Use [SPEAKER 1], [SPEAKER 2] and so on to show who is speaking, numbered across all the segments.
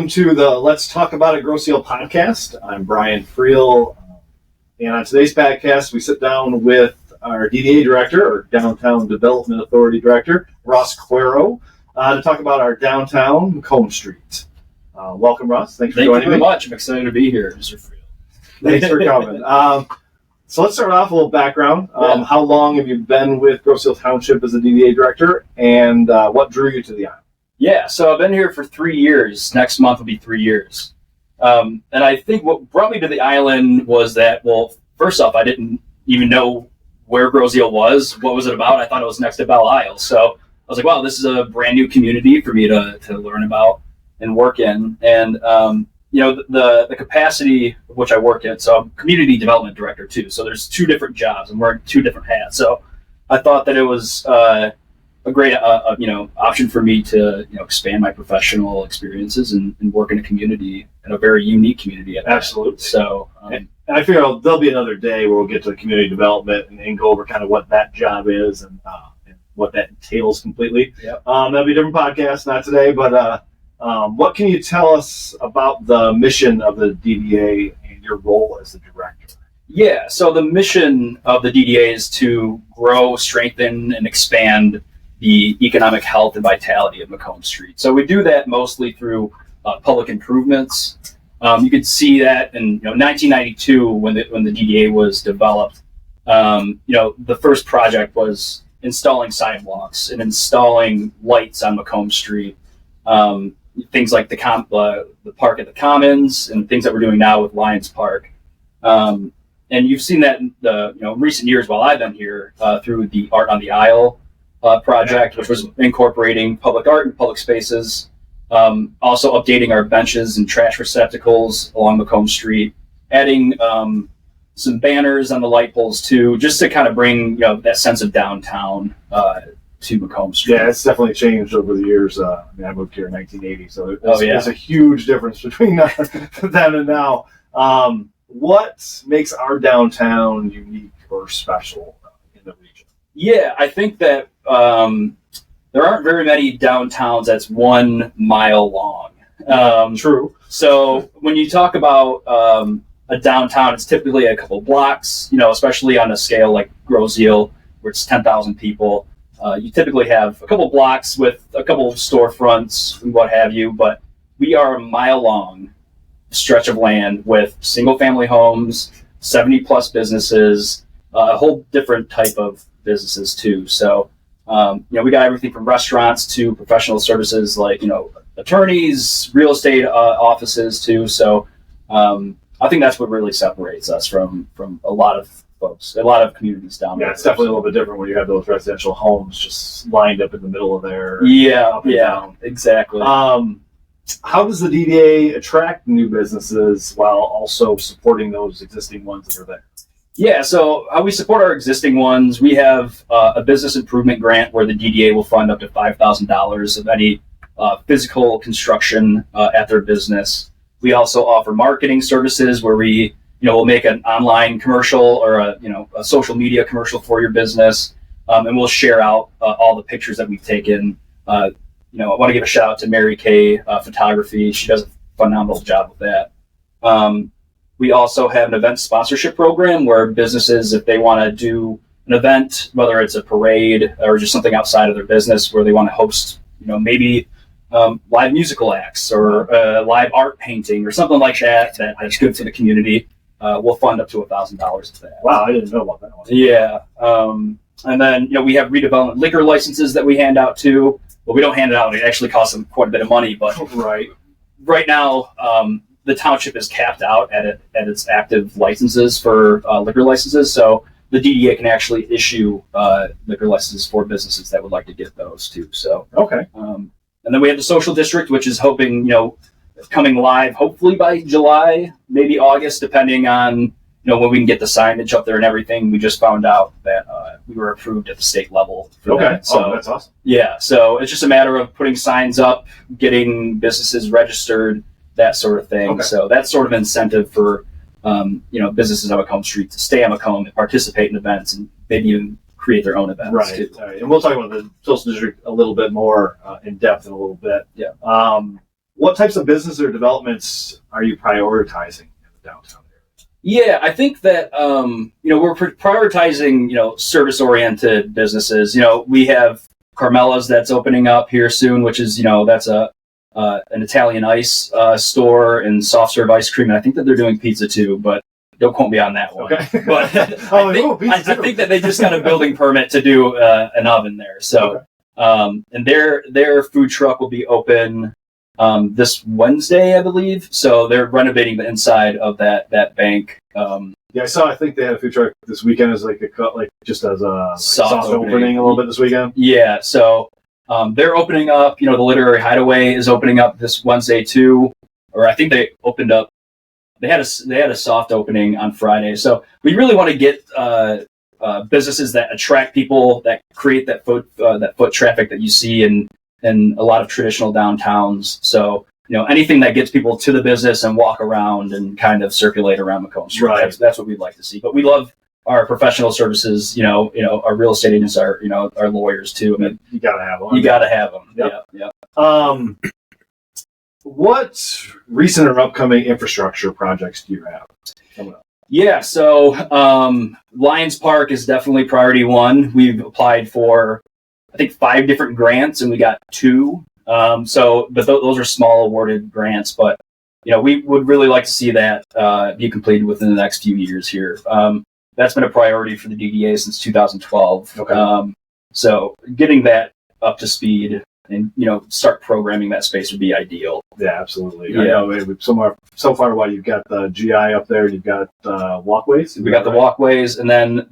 [SPEAKER 1] welcome to the Let's Talk About It Grosse Ile podcast. I'm Brian Friel, and on today's podcast, we sit down with our DDA director, or Downtown Development Authority director, Ross Querro, to talk about our downtown Macomb Street. Welcome, Ross. Thanks for joining me.
[SPEAKER 2] Thank you very much. I'm excited to be here, Mr. Friel.
[SPEAKER 1] Thanks for coming. So let's start off with a little background. How long have you been with Grosse Ile Township as a DDA director, and what drew you to the island?
[SPEAKER 2] Yeah, so I've been here for 3 years. Next month will be 3 years. And I think what brought me to the island was that, well, first off, I didn't even know where Grosse Ile was. What was it about? I thought it was next to Belle Isle. So I was like, wow, this is a brand new community for me to learn about and work in. And, the capacity of which I work in. So I'm community development director too. So there's 2 different jobs. I'm wearing 2 different hats. So I thought that it was a great option for me to expand my professional experiences and work in a community, in a very unique community.
[SPEAKER 1] Absolutely.
[SPEAKER 2] So
[SPEAKER 1] and I figure there'll be another day where we'll get to the community development and go over kind of what that job is and what that entails completely.
[SPEAKER 2] Yep.
[SPEAKER 1] That'll be a different podcast, not today, but what can you tell us about the mission of the DDA and your role as the director?
[SPEAKER 2] Yeah, so the mission of the DDA is to grow, strengthen, and expand the economic health and vitality of Macomb Street. So we do that mostly through public improvements. You could see that in 1992 when the DDA was developed. The first project was installing sidewalks and installing lights on Macomb Street. Things like the park at the Commons and things that we're doing now with Lions Park. And you've seen that in recent years while I've been here through the Art on the Isle project, which was incorporating public art and public spaces. Also updating our benches and trash receptacles along Macomb Street, adding some banners on the light poles too, just to kind of bring that sense of downtown to Macomb Street.
[SPEAKER 1] Yeah, it's definitely changed over the years. I moved here in 1980, so there's a huge difference between then and now. What makes our downtown unique or special in the region?
[SPEAKER 2] Yeah, I think that there aren't very many downtowns that's 1 mile long.
[SPEAKER 1] True.
[SPEAKER 2] So when you talk about a downtown, it's typically a couple blocks, especially on a scale like Grosse Ile, where it's 10,000 people. You typically have a couple blocks with a couple of storefronts and what have you, but we are a mile-long stretch of land with single-family homes, 70-plus businesses, a whole different type of businesses too. So, we got everything from restaurants to professional services like, attorneys, real estate offices too. So, I think that's what really separates us from a lot of folks, a lot of communities down there.
[SPEAKER 1] Yeah, it's definitely a little bit different when you have those residential homes just lined up in the middle of there.
[SPEAKER 2] Yeah, exactly.
[SPEAKER 1] How does the DDA attract new businesses while also supporting those existing ones that are there?
[SPEAKER 2] Yeah, so how we support our existing ones, we have a business improvement grant where the DDA will fund up to $5,000 of any physical construction at their business. We also offer marketing services where we we'll make an online commercial or a social media commercial for your business, and we'll share out all the pictures that we've taken. I want to give a shout out to Mary Kay Photography. She does a phenomenal job with that. We also have an event sponsorship program where businesses, if they want to do an event, whether it's a parade or just something outside of their business where they want to host, maybe live musical acts or live art painting or something like that's good for the community, we'll fund up to $1,000 of that.
[SPEAKER 1] Wow, I didn't know about that one.
[SPEAKER 2] Yeah. And then, we have redevelopment liquor licenses that we hand out too. Well, we don't hand it out. It actually costs them quite a bit of money, but right now, the township is capped out at its active licenses for liquor licenses. So the DDA can actually issue liquor licenses for businesses that would like to get those too. So,
[SPEAKER 1] okay.
[SPEAKER 2] And then we have the social district, which is hoping, coming live hopefully by July, maybe August, depending on, when we can get the signage up there and everything. We just found out that we were approved at the state level for that. So,
[SPEAKER 1] that's awesome.
[SPEAKER 2] Yeah, so it's just a matter of putting signs up, getting businesses registered, that sort of thing.
[SPEAKER 1] Okay.
[SPEAKER 2] So that's sort of incentive for, businesses on Macomb Street to stay on Macomb and participate in events and maybe even create their own events too.
[SPEAKER 1] Right. And we'll talk about the social district a little bit more in depth in a little bit.
[SPEAKER 2] Yeah.
[SPEAKER 1] what types of business or developments are you prioritizing in the downtown area?
[SPEAKER 2] Yeah, I think that we're prioritizing service-oriented businesses. We have Carmela's that's opening up here soon, which is that's an Italian ice store and soft serve ice cream. And I think that they're doing pizza too, but don't quote me on that one.
[SPEAKER 1] Okay.
[SPEAKER 2] But I think that they just got a building permit to do an oven there. So, and their food truck will be open this Wednesday, I believe. So they're renovating the inside of that bank.
[SPEAKER 1] Yeah, I think they had a food truck this weekend as just as a soft opening a little bit this weekend.
[SPEAKER 2] Yeah, so they're opening up. The Literary Hideaway is opening up this Wednesday too, or I think they opened up. They had a soft opening on Friday. So we really want to get businesses that attract people, that create that foot traffic that you see in a lot of traditional downtowns. So anything that gets people to the business and walk around and kind of circulate around Macomb Street.
[SPEAKER 1] Right.
[SPEAKER 2] That's what we'd like to see. But we love our professional services. Our real estate agents are our lawyers too. I mean,
[SPEAKER 1] you gotta have them.
[SPEAKER 2] You gotta have them.
[SPEAKER 1] Yep.
[SPEAKER 2] Yeah.
[SPEAKER 1] What recent or upcoming infrastructure projects do you have coming up?
[SPEAKER 2] Yeah, so Lions Park is definitely priority one. We've applied for, I think, 5 different grants, and we got 2. But those are small awarded grants. But we would really like to see that be completed within the next few years here. That's been a priority for the DDA since 2012.
[SPEAKER 1] Okay.
[SPEAKER 2] So getting that up to speed and start programming that space would be ideal.
[SPEAKER 1] Yeah, absolutely.
[SPEAKER 2] Yeah.
[SPEAKER 1] I know so far while you've got the GI up there, you've got walkways.
[SPEAKER 2] We got the walkways, and then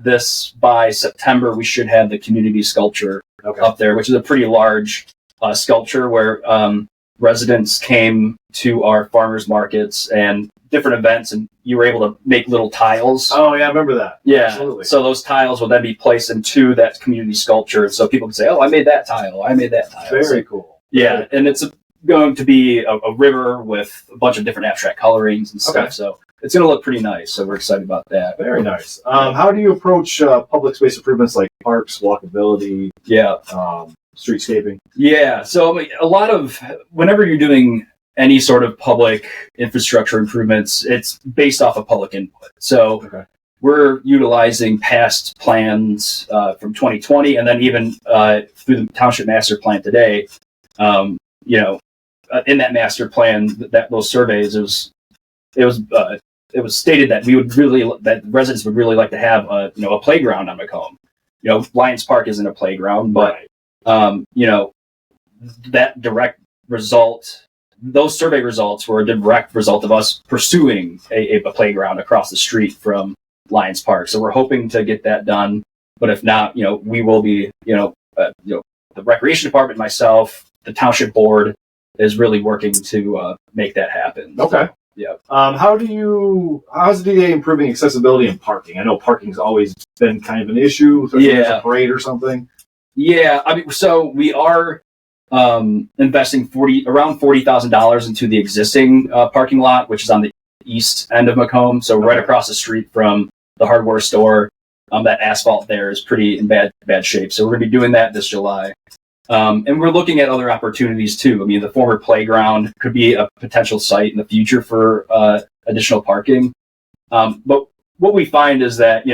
[SPEAKER 2] by September we should have the community sculpture up there, which is a pretty large sculpture where residents came to our farmers markets and different events, and you were able to make little tiles.
[SPEAKER 1] Oh yeah, I remember that.
[SPEAKER 2] Yeah,
[SPEAKER 1] absolutely.
[SPEAKER 2] So those tiles will then be placed into that community sculpture, so people can say, "Oh, I made that tile. I made that tile."
[SPEAKER 1] Very cool.
[SPEAKER 2] Yeah, and it's going to be a river with a bunch of different abstract colorings and stuff.
[SPEAKER 1] Okay.
[SPEAKER 2] So it's going to look pretty nice. So we're excited about that.
[SPEAKER 1] Very nice. How do you approach public space improvements like parks, walkability, streetscaping?
[SPEAKER 2] Yeah. So a lot of whenever you're doing any sort of public infrastructure improvements, it's based off of public input. So we're utilizing past plans from 2020, and then even through the township master plan today. In that master plan, those surveys, it was stated that that residents would really like to have a playground on Macomb. Lions Park isn't a playground, but that direct result. Those survey results were a direct result of us pursuing a playground across the street from Lions Park. So we're hoping to get that done. But if not, we will be, the recreation department, myself, the township board is really working to make that happen.
[SPEAKER 1] Okay.
[SPEAKER 2] Yeah.
[SPEAKER 1] How's the DDA improving accessibility and parking? I know parking's always been kind of an issue. So if there's a parade or something.
[SPEAKER 2] Yeah. I mean, so we are investing around $40,000 into the existing parking lot, which is on the east end of Macomb. So right across the street from the hardware store. That asphalt there is pretty in bad shape. So we're going to be doing that this July. And we're looking at other opportunities too. I mean, the former playground could be a potential site in the future for additional parking. But what we find is that,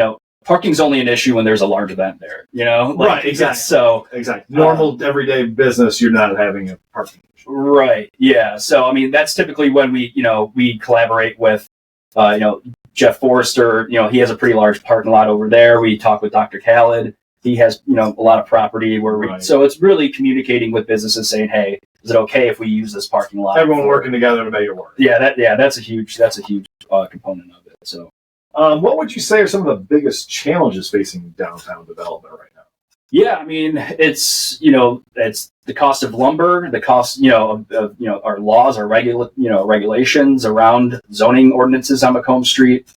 [SPEAKER 2] parking's only an issue when there's a large event there,
[SPEAKER 1] Right, exactly.
[SPEAKER 2] So
[SPEAKER 1] exactly. Normal everyday business, you're not having a parking issue.
[SPEAKER 2] Right. Yeah. So, I mean, that's typically when we collaborate with, Jeff Forrester. He has a pretty large parking lot over there. We talk with Dr. Khaled. He has, a lot of property so it's really communicating with businesses saying, hey, is it okay if we use this parking lot?
[SPEAKER 1] Everyone working together to make it work.
[SPEAKER 2] Yeah. That's a huge component of it. So,
[SPEAKER 1] what would you say are some of the biggest challenges facing downtown development right now?
[SPEAKER 2] Yeah, I mean, it's the cost of lumber, the cost, of our laws, our regulations around zoning ordinances on Macomb Street,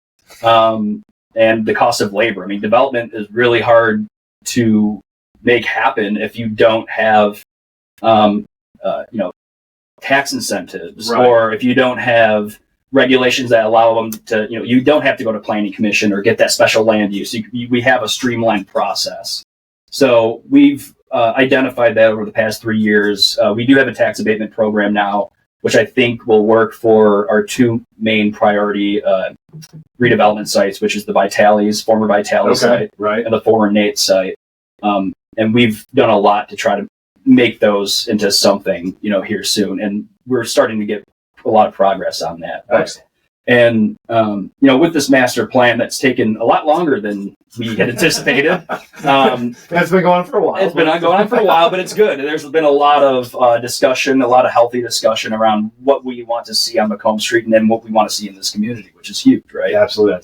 [SPEAKER 2] and the cost of labor. I mean, development is really hard to make happen if you don't have, tax incentives, or if you don't have regulations that allow them to, you don't have to go to planning commission or get that special land use. We have a streamlined process. So we've identified that over the past 3 years. We do have a tax abatement program now which I think will work for our two main priority redevelopment sites, which is the former Vitale's site,
[SPEAKER 1] right,
[SPEAKER 2] and the former Nate's site. And we've done a lot to try to make those into something, here soon. And we're starting to get a lot of progress on that.
[SPEAKER 1] Excellent.
[SPEAKER 2] And, with this master plan that's taken a lot longer than we had anticipated.
[SPEAKER 1] It's been going on for a while.
[SPEAKER 2] It's been going on for a while, but it's good. There's been a lot of discussion, a lot of healthy discussion around what we want to see on Macomb Street and then what we want to see in this community, which is huge, right?
[SPEAKER 1] Yeah, absolutely.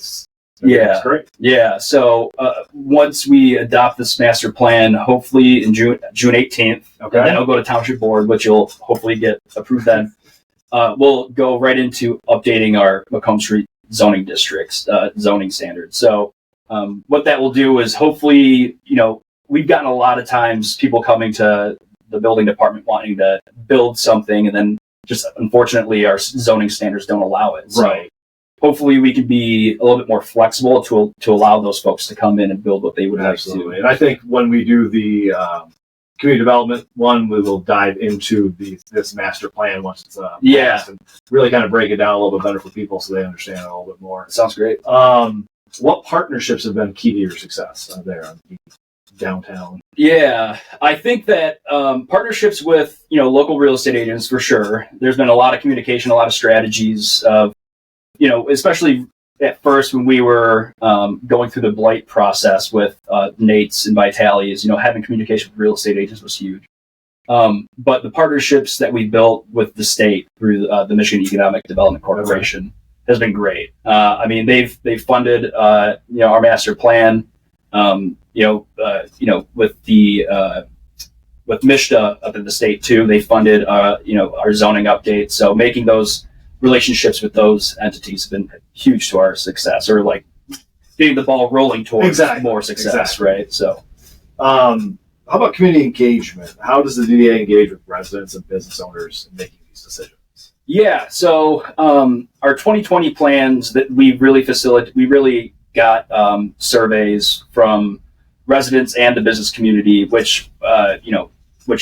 [SPEAKER 1] That's great.
[SPEAKER 2] Yeah. So once we adopt this master plan, hopefully in June 18th, and then it'll go to Township Board, which you'll hopefully get approved then. We'll go right into updating our Macomb Street zoning districts, zoning standards. So what that will do is hopefully, we've gotten a lot of times people coming to the building department wanting to build something, and then just unfortunately our zoning standards don't allow it. So
[SPEAKER 1] right.
[SPEAKER 2] Hopefully we can be a little bit more flexible to allow those folks to come in and build what they would like to.
[SPEAKER 1] And I think when we do the community development one, we will dive into this master plan once it's passed and really kind of break it down a little bit better for people so they understand it a little bit more.
[SPEAKER 2] Sounds great.
[SPEAKER 1] What partnerships have been key to your success there on downtown? Yeah,
[SPEAKER 2] I think that partnerships with local real estate agents for sure. There's been a lot of communication, a lot of strategies of especially at first when we were going through the blight process with Nate's and Vitale's, having communication with real estate agents was huge. But the partnerships that we built with the state through the Michigan Economic Development Corporation has been great. They've funded our master plan. With MISHDA up in the state too, they funded our zoning updates. So making those relationships with those entities have been huge to our success, or like getting the ball rolling towards more success, right? So,
[SPEAKER 1] how about community engagement? How does the DDA engage with residents and business owners in making these decisions?
[SPEAKER 2] Yeah, so our 2020 plans that we really got surveys from residents and the business community, which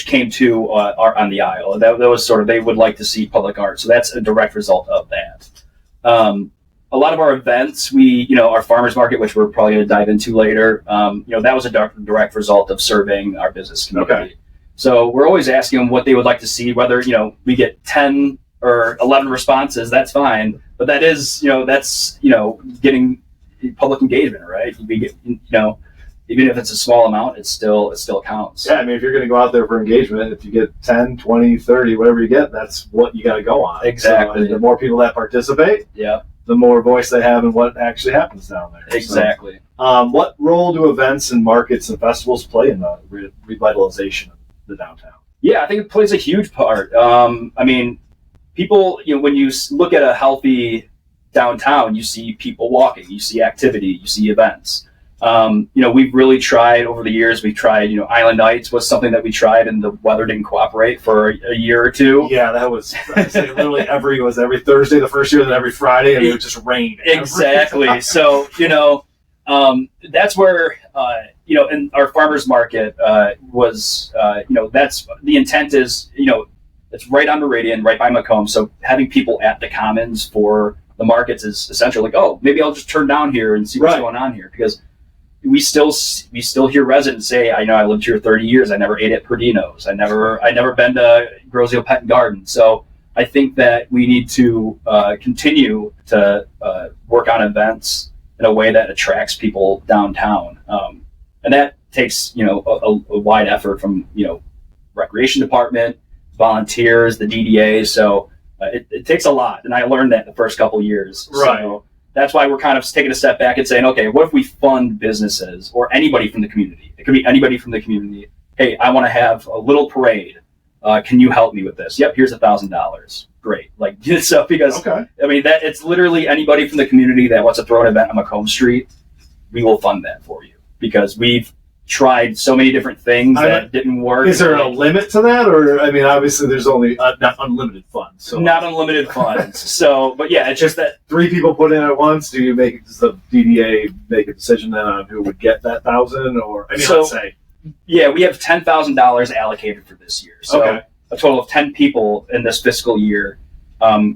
[SPEAKER 2] came to on the aisle. That was sort of, they would like to see public art. So that's a direct result of that. A lot of our events, our farmers market, which we're probably going to dive into later, that was a direct result of surveying our business community.
[SPEAKER 1] Okay.
[SPEAKER 2] So we're always asking them what they would like to see, whether, we get 10 or 11 responses, that's fine. But that is, that's, getting public engagement, right? We get, even if it's a small amount, it still counts.
[SPEAKER 1] Yeah, if you're going to go out there for engagement, if you get 10, 20, 30, whatever you get, that's what you got to go on.
[SPEAKER 2] Exactly.
[SPEAKER 1] So, the more people that participate, the more voice they have in what actually happens down there.
[SPEAKER 2] Exactly.
[SPEAKER 1] So, what role do events and markets and festivals play in the revitalization of the downtown?
[SPEAKER 2] Yeah, I think it plays a huge part. People, when you look at a healthy downtown, you see people walking, you see activity, you see events. We've really tried over the years. We tried, Island Nights was something that we tried, and the weather didn't cooperate for a year or two.
[SPEAKER 1] Yeah, that was literally every Thursday the first year, then every Friday, and it would just rain.
[SPEAKER 2] Exactly. So that's where and our farmers market was that's the intent is it's right on Meridian, right by Macomb. So having people at the Commons for the markets is essentially like, oh, maybe I'll just turn down here and see what's going on here, because we still hear residents say, I lived here 30 years. I never ate at Perdino's. I never been to Grosse Ile Pet and Garden. So I think that we need to continue to work on events in a way that attracts people downtown. And that takes, a wide effort from, recreation department, volunteers, the DDA. So it takes a lot. And I learned that the first couple of years.
[SPEAKER 1] Right.
[SPEAKER 2] So that's why we're kind of taking a step back and saying, okay, what if we fund businesses or anybody from the community? It could be anybody from the community. Hey, I want to have a little parade. Can you help me with this? Yep, here's $1,000. Great. Because it's literally anybody from the community that wants to throw an event on Macomb Street. We will fund that for you, because we've tried so many different things that didn't work.
[SPEAKER 1] Is there a limit to that? Or, obviously there's only not unlimited funds. So.
[SPEAKER 2] Not unlimited funds. So, but yeah, it's just that
[SPEAKER 1] 3 people put in at once. Does the DDA make a decision then on who would get that 1,000? Or, let's say.
[SPEAKER 2] Yeah, we have $10,000 allocated for this year. So a total of 10 people in this fiscal year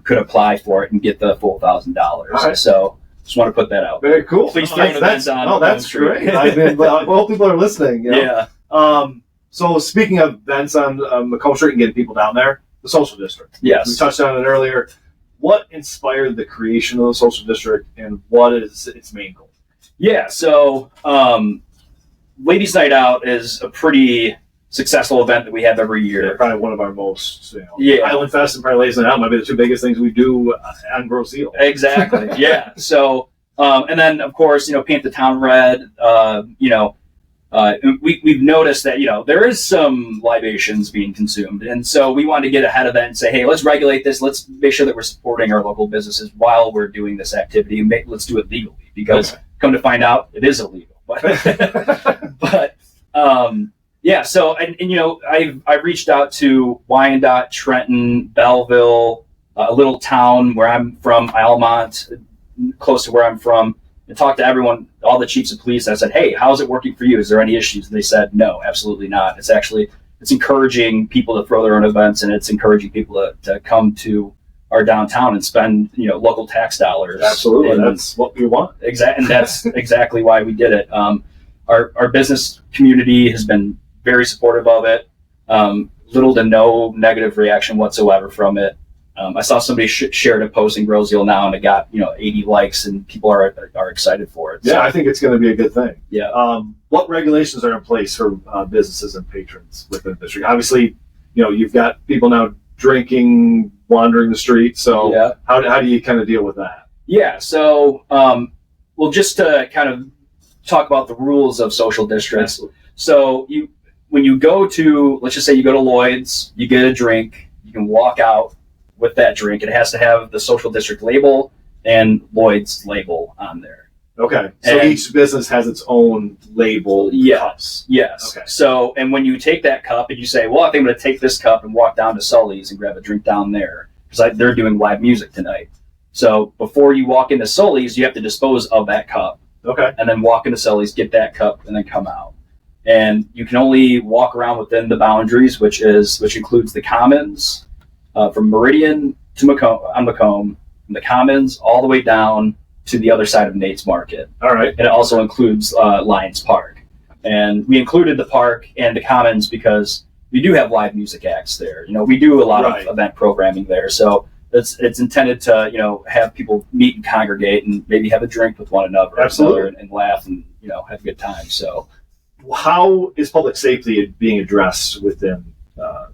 [SPEAKER 2] could apply for it and get the full $1,000.
[SPEAKER 1] Right.
[SPEAKER 2] So just want to put that out.
[SPEAKER 1] Very cool.
[SPEAKER 2] Please throw an event on.
[SPEAKER 1] Oh, that's great. I mean, well, people are listening. You know?
[SPEAKER 2] Yeah.
[SPEAKER 1] So speaking of events on Macomb Street and getting people down there, the social district.
[SPEAKER 2] Yes.
[SPEAKER 1] We touched on it earlier. What inspired the creation of the social district, and what is its main goal?
[SPEAKER 2] Yeah. So Ladies Night Out is a pretty successful event that we have every year.
[SPEAKER 1] Yeah, probably one of our most,
[SPEAKER 2] Yeah.
[SPEAKER 1] Island Fest and probably Ladies Night Out might be the two biggest things we do on Grosse Ile.
[SPEAKER 2] Exactly. Yeah. So, and then of course, paint the town red. We've noticed that there is some libations being consumed, and so we wanted to get ahead of that and say, hey, let's regulate this. Let's make sure that we're supporting our local businesses while we're doing this activity, and let's do it legally, because come to find out, it is illegal. But yeah. So I've reached out to Wyandotte, Trenton, Belleville, a little town where I'm from, Almont, close to where I'm from, and talked to everyone, all the chiefs of police. I said, hey, how's it working for you? Is there any issues? And they said, no, absolutely not. It's encouraging people to throw their own events, and it's encouraging people to come to our downtown and spend, local tax dollars.
[SPEAKER 1] Absolutely.
[SPEAKER 2] And
[SPEAKER 1] that's what we want.
[SPEAKER 2] And that's exactly why we did it. Our business community has been very supportive of it. Little to no negative reaction whatsoever from it. I saw somebody shared a post in Grosse Ile now, and it got 80 likes, and people are excited for it.
[SPEAKER 1] Yeah,
[SPEAKER 2] so,
[SPEAKER 1] I think it's going to be a good thing.
[SPEAKER 2] Yeah.
[SPEAKER 1] What regulations are in place for businesses and patrons within the district? Obviously, you've got people now drinking, wandering the street. So
[SPEAKER 2] yeah.
[SPEAKER 1] How do you kind of deal with that?
[SPEAKER 2] Yeah. So, well, just to kind of talk about the rules of social districts.
[SPEAKER 1] Absolutely.
[SPEAKER 2] So when you go to, let's just say you go to Lloyd's, you get a drink, you can walk out with that drink. It has to have the social district label and Lloyd's label on there.
[SPEAKER 1] Okay. So each business has its own label.
[SPEAKER 2] Yes. Yes.
[SPEAKER 1] Okay.
[SPEAKER 2] So, and when you take that cup and you say, well, I think I'm going to take this cup and walk down to Sully's and grab a drink down there, because they're doing live music tonight. So before you walk into Sully's, you have to dispose of that cup.
[SPEAKER 1] Okay.
[SPEAKER 2] And then walk into Sully's, get that cup, and then come out. And you can only walk around within the boundaries, which includes the Commons, from Meridian to Macomb, from the Commons all the way down to the other side of Nate's Market.
[SPEAKER 1] All right.
[SPEAKER 2] And it also includes Lions Park. And we included the park and the Commons because we do have live music acts there. We do a lot of event programming there. So it's intended to, have people meet and congregate and maybe have a drink with one another.
[SPEAKER 1] Absolutely.
[SPEAKER 2] And laugh and, have a good time. So
[SPEAKER 1] how is public safety being addressed within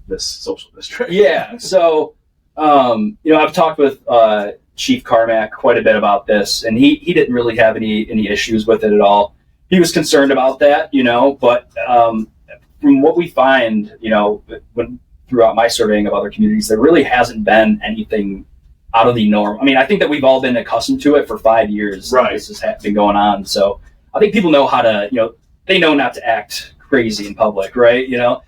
[SPEAKER 1] this social district?
[SPEAKER 2] Yeah. So, I've talked with Chief Carmack quite a bit about this, and he didn't really have any issues with it at all. He was concerned about that, but from what we find, throughout my surveying of other communities, there really hasn't been anything out of the norm. I mean, I think that we've all been accustomed to it for 5 years.
[SPEAKER 1] Right.
[SPEAKER 2] This has been going on. So I think people know how to, they know not to act crazy in public, right?
[SPEAKER 1] You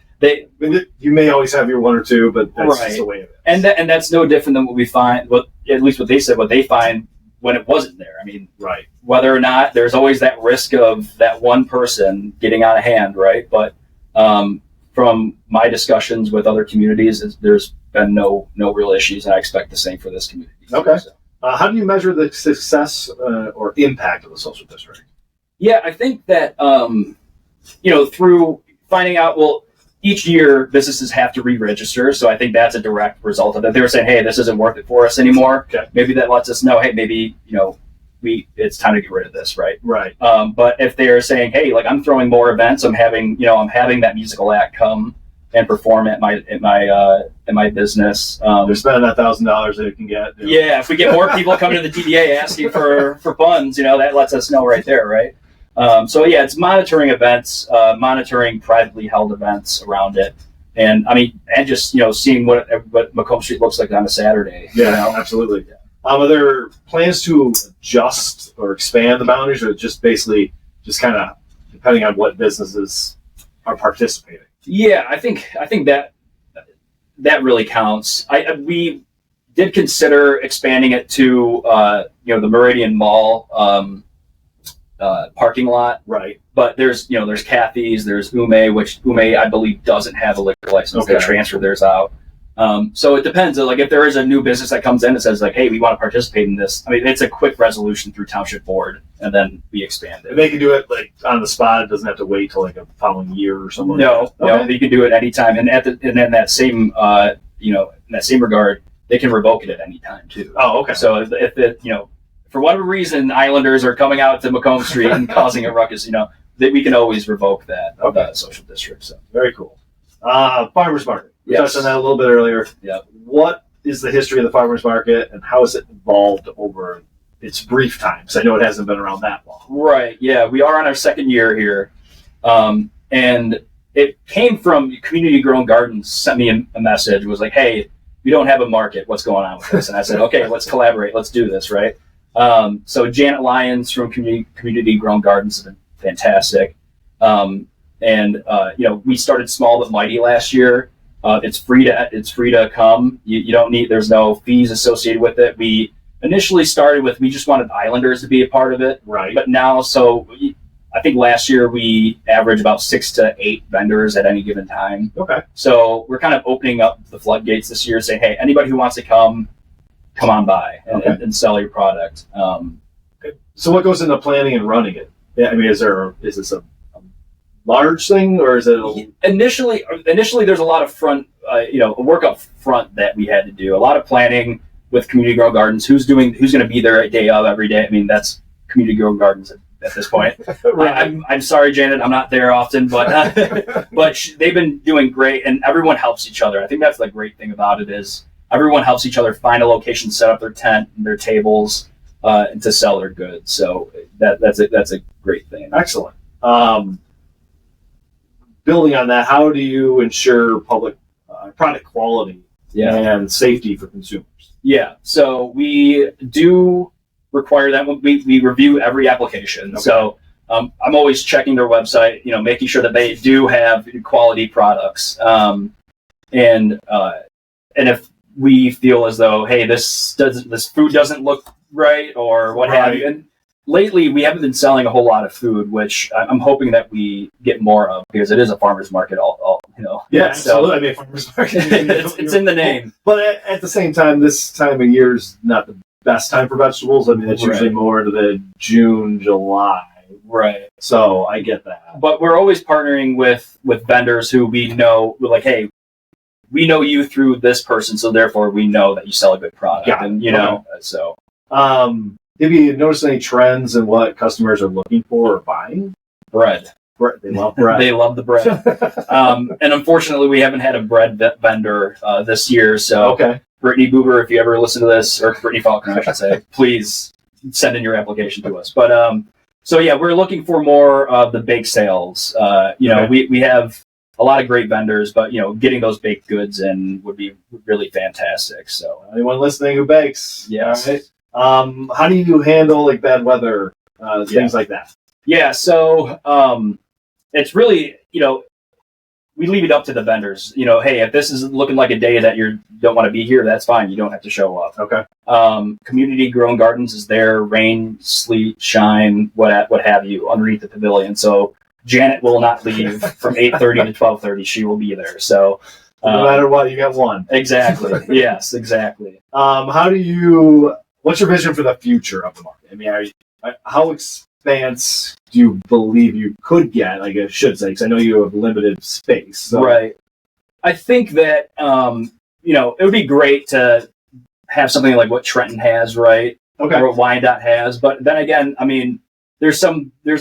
[SPEAKER 1] may always have your one or two, but that's just the way it is.
[SPEAKER 2] And that's no different than what we find, at least what they said, what they find when it wasn't there. I mean,
[SPEAKER 1] right.
[SPEAKER 2] Whether or not there's always that risk of that one person getting out of hand, right? But from my discussions with other communities, there's been no real issues, and I expect the same for this community.
[SPEAKER 1] Okay. So. How do you measure the success or impact of the social district?
[SPEAKER 2] Yeah, I think that, through finding out, each year businesses have to re-register. So I think that's a direct result of it. They were saying, hey, this isn't worth it for us anymore. Okay. Maybe that lets us know, hey, maybe, it's time to get rid of this, right?
[SPEAKER 1] Right.
[SPEAKER 2] But if they're saying, hey, I'm throwing more events, I'm having that musical act come and perform at my business.
[SPEAKER 1] They're spending that $1,000 they can get.
[SPEAKER 2] Yeah, if we get more people coming to the DDA asking for funds, that lets us know right there, right? So yeah, it's monitoring events, monitoring privately held events around it, and just seeing what Macomb Street looks like on a Saturday.
[SPEAKER 1] Yeah, absolutely. Are there plans to adjust or expand the boundaries, or just basically kind of depending on what businesses are participating? Yeah,
[SPEAKER 2] I think that really counts. We did consider expanding it to the Meridian Mall parking lot,
[SPEAKER 1] right?
[SPEAKER 2] But there's Kathy's, there's Ume, which Ume I believe doesn't have a liquor license.
[SPEAKER 1] Okay.
[SPEAKER 2] They transferred theirs out. So it depends. Like if there is a new business that comes in that says like, hey, we want to participate in this. I mean, it's a quick resolution through township board, and then we expand it.
[SPEAKER 1] And they can do it like on the spot. It doesn't have to wait till like a following year or something.
[SPEAKER 2] No, you can do it anytime. And in that same in that same regard, they can revoke it at any time too.
[SPEAKER 1] Oh, okay.
[SPEAKER 2] So if it for whatever reason Islanders are coming out to Macomb Street and causing a ruckus, that we can always revoke that of the social district. So
[SPEAKER 1] very cool. Farmers market. We touched on that a little bit earlier.
[SPEAKER 2] Yeah.
[SPEAKER 1] What is the history of the farmers market, and how has it evolved over its brief time? Because I know it hasn't been around that long.
[SPEAKER 2] Right. Yeah, we are on our second year here, and it came from Community Grown Gardens. Sent me a message. It was like, hey, we don't have a market. What's going on with this? And I said, okay, let's collaborate. Let's do this. Right. So Janet Lyons from Community Grown Gardens has been fantastic. We started small but mighty last year. It's free to come. You don't need. There's no fees associated with it. We initially started with we just wanted Islanders to be a part of it.
[SPEAKER 1] Right.
[SPEAKER 2] But now, I think last year we averaged about 6 to 8 vendors at any given time.
[SPEAKER 1] Okay.
[SPEAKER 2] So we're kind of opening up the floodgates this year, saying, hey, anybody who wants to come on by and sell your product.
[SPEAKER 1] Okay. So what goes into planning and running it? Yeah, I mean, is this a large thing, or is it
[SPEAKER 2] initially there's a lot of work up front that we had to do, a lot of planning with Community Grown Gardens, who's going to be there a day of every day. I mean, that's Community Grown Gardens at this point.
[SPEAKER 1] Right.
[SPEAKER 2] I'm sorry, Janet, I'm not there often, but they've been doing great, and everyone helps each other. I think that's the great thing about it is everyone helps each other find a location, set up their tent and their tables, and to sell their goods. So that's a great thing.
[SPEAKER 1] Excellent. Building on that, how do you ensure public product quality and safety for consumers?
[SPEAKER 2] Yeah, so we do require that. We review every application. Okay. So I'm always checking their website, making sure that they do have quality products. And if we feel as though, hey, this food doesn't look right or what have you. And lately, we haven't been selling a whole lot of food, which I'm hoping that we get more of because it is a farmer's market.
[SPEAKER 1] Yeah, absolutely. I mean, farmer's market.
[SPEAKER 2] it's in the name.
[SPEAKER 1] But at the same time, this time of year is not the best time for vegetables. I mean, it's usually more to the June, July.
[SPEAKER 2] Right.
[SPEAKER 1] So I get that.
[SPEAKER 2] But we're always partnering with vendors who we know, we're like, hey, we know you through this person, so therefore we know that you sell a good product.
[SPEAKER 1] Yeah.
[SPEAKER 2] And, so.
[SPEAKER 1] Have you noticed any trends in what customers are looking for or buying?
[SPEAKER 2] Bread.
[SPEAKER 1] They love bread.
[SPEAKER 2] They love the bread. And unfortunately, we haven't had a bread vendor this year. So, Brittany Boober, if you ever listen to this, or Brittany Faulkner, I should say, please send in your application to us. But we're looking for more of the bake sales. We have a lot of great vendors, but getting those baked goods in would be really fantastic. So,
[SPEAKER 1] anyone listening who bakes,
[SPEAKER 2] yes.
[SPEAKER 1] Right? How do you handle like bad weather, things like that?
[SPEAKER 2] Yeah, so it's really, we leave it up to the vendors. Hey, if this is looking like a day that you don't want to be here, that's fine. You don't have to show up.
[SPEAKER 1] Okay.
[SPEAKER 2] Community Grown Gardens is there, rain, sleet, shine, what have you, underneath the pavilion. So Janet will not leave from 8:30 to 12:30. She will be there. So
[SPEAKER 1] no matter what, you got one.
[SPEAKER 2] Exactly. Yes, exactly.
[SPEAKER 1] What's your vision for the future of the market? I mean, how expanse do you believe you could get? I guess I should say, because I know you have limited space. So.
[SPEAKER 2] Right. I think that it would be great to have something like what Trenton has, right?
[SPEAKER 1] Okay.
[SPEAKER 2] Or what Wyandotte has, but then again, I mean, there's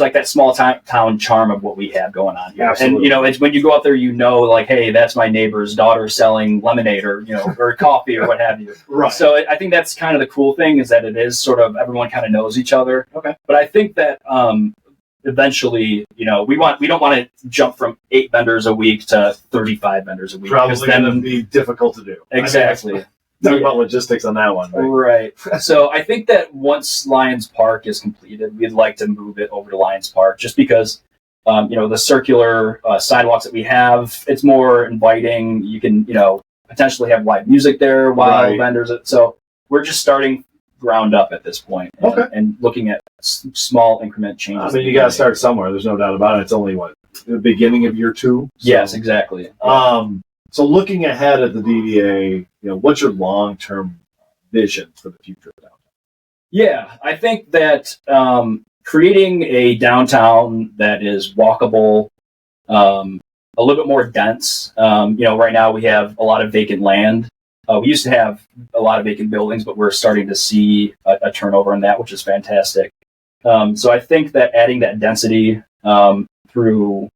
[SPEAKER 2] like that small town charm of what we have going on here.
[SPEAKER 1] Absolutely.
[SPEAKER 2] And it's when you go out there, like, hey, that's my neighbor's daughter selling lemonade or or coffee or what have you.
[SPEAKER 1] Right.
[SPEAKER 2] So I think that's kind of the cool thing is that it is sort of everyone kind of knows each other.
[SPEAKER 1] Okay.
[SPEAKER 2] But I think that eventually, we don't want to jump from 8 vendors a week to 35 vendors a week.
[SPEAKER 1] Probably going to be difficult to do.
[SPEAKER 2] Exactly.
[SPEAKER 1] Talk about logistics on that one.
[SPEAKER 2] Right. So I think that once Lions Park is completed, we'd like to move it over to Lions Park just because, the circular sidewalks that we have, it's more inviting. You can, potentially have live music there while vendors. So we're just starting ground up at this point and looking at small increment changes.
[SPEAKER 1] I mean, you got to start somewhere. There's no doubt about it. It's only the beginning of year 2. So.
[SPEAKER 2] Yes, exactly.
[SPEAKER 1] So looking ahead at the DDA, what's your long-term vision for the future of downtown?
[SPEAKER 2] Yeah, I think that creating a downtown that is walkable, a little bit more dense. Right now we have a lot of vacant land. We used to have a lot of vacant buildings, but we're starting to see a turnover in that, which is fantastic. So I think that adding that density through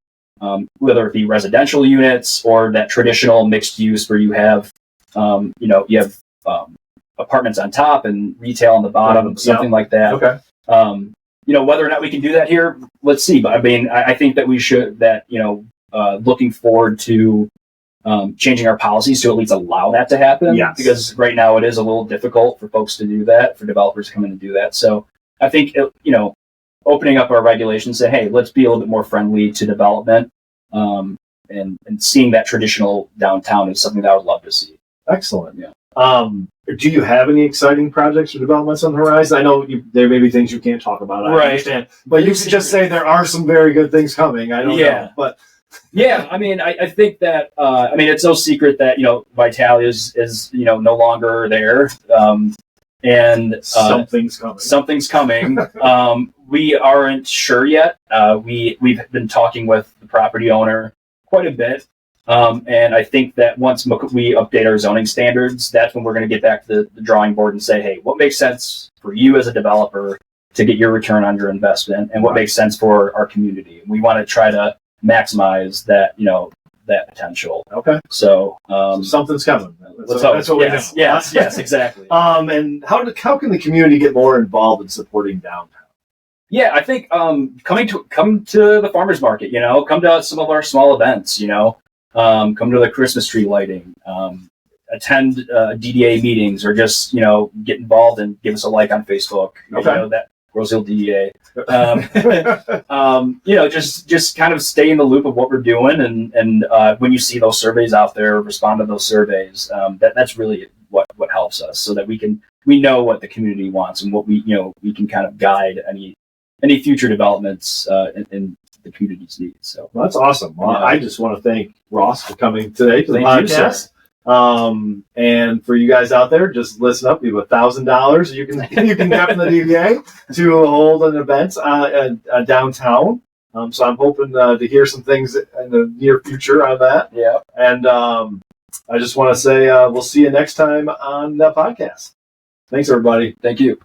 [SPEAKER 2] whether it be residential units or that traditional mixed use where you have apartments on top and retail on the bottom, something like that.
[SPEAKER 1] Okay.
[SPEAKER 2] Whether or not we can do that here, let's see. But I mean, I think that we should. Looking forward to changing our policies to at least allow that to happen.
[SPEAKER 1] Yes.
[SPEAKER 2] Because right now it is a little difficult for folks to do that, for developers to come in and do that. So I think opening up our regulations, say, hey, let's be a little bit more friendly to development, and seeing that traditional downtown is something that I would love to see.
[SPEAKER 1] Excellent. Yeah. Do you have any exciting projects or developments on the horizon? I know there may be things you can't talk about. I understand, but you could just say there are some very good things coming. I don't know, but
[SPEAKER 2] yeah, I mean, I think that it's no secret that Vitalia is no longer there, and
[SPEAKER 1] something's coming.
[SPEAKER 2] Something's coming. We aren't sure yet. We've been talking with the property owner quite a bit. And I think that once we update our zoning standards, that's when we're going to get back to the drawing board and say, hey, what makes sense for you as a developer to get your return on your investment, and what makes sense for our community? And we want to try to maximize that, that potential.
[SPEAKER 1] Okay.
[SPEAKER 2] So
[SPEAKER 1] something's coming.
[SPEAKER 2] That's what we know. Yes, exactly.
[SPEAKER 1] And how can the community get more involved in supporting downtown?
[SPEAKER 2] Yeah, I think come to the farmers market. Come to some of our small events. Come to the Christmas tree lighting, attend DDA meetings, or just get involved and give us a like on Facebook.
[SPEAKER 1] Okay.
[SPEAKER 2] That Grosse Ile DDA. Just kind of stay in the loop of what we're doing, and when you see those surveys out there, respond to those surveys. That's really what helps us, so that we know what the community wants, and what we can kind of guide any future developments in the community's needs. So
[SPEAKER 1] that's awesome. Well, I just want to thank Ross for coming today to the podcast. And for you guys out there, just listen up. You have $1,000 you can get from the DDA to hold an event downtown. So I'm hoping to hear some things in the near future on that.
[SPEAKER 2] Yeah.
[SPEAKER 1] And I just want to say we'll see you next time on the podcast. Thanks, everybody.
[SPEAKER 2] Thank you.